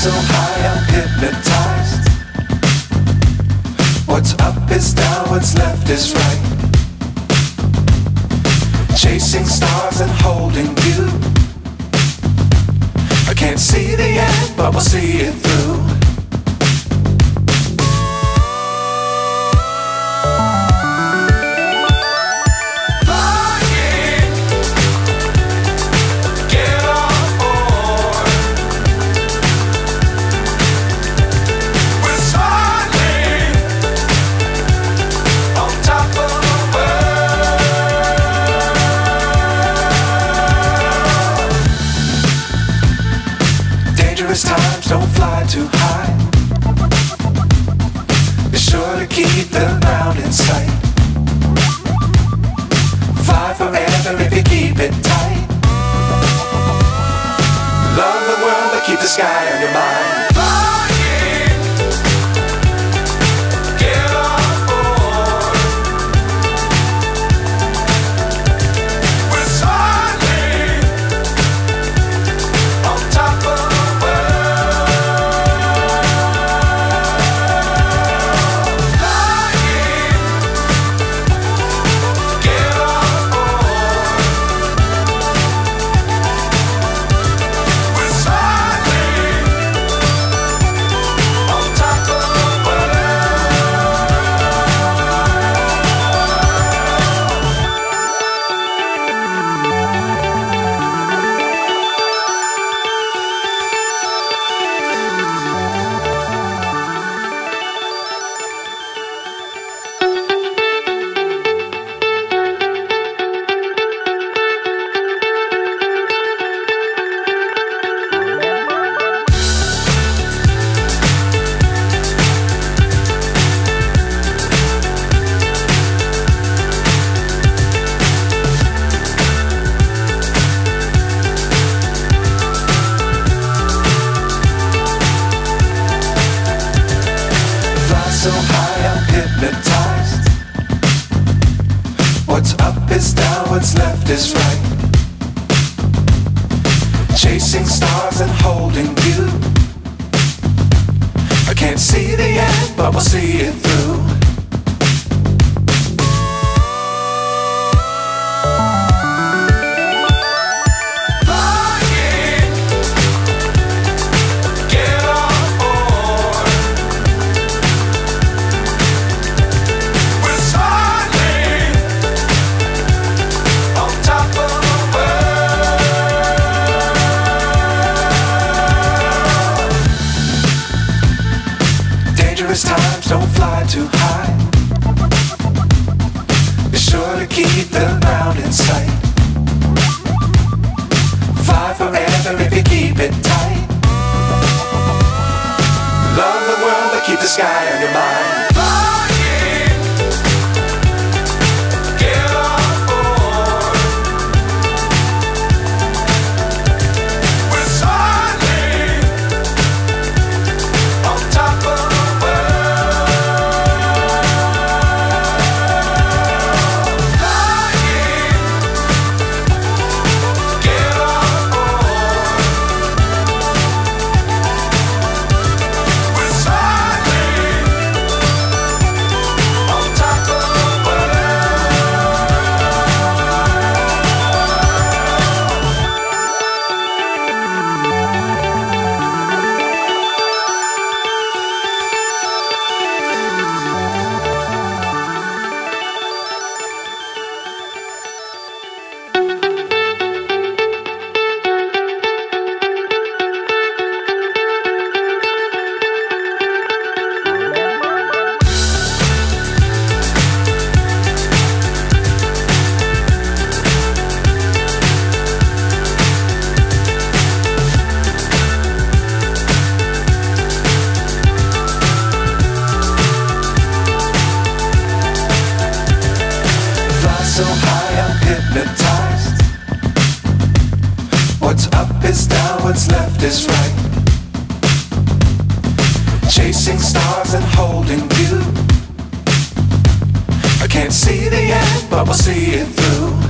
So high I'm hypnotized. What's up is down, what's left is right. Chasing stars and holding you. I can't see the end, but we'll see it through. Dangerous times, don't fly too high. Be sure to keep the ground in sight. Fly forever if you keep it tight. Love the world, but keep the sky on your mind. So high I'm hypnotized. What's up is down, what's left is right. Chasing stars and holding you. I can't see the end, but we'll see it through. Dangerous times, don't fly too high. Be sure to keep the ground in sight. Fly forever if you keep it tight. Love the world, but keep the sky on your mind. is down, what's left is right. Chasing stars and holding you. I can't see the end, but we'll see it through.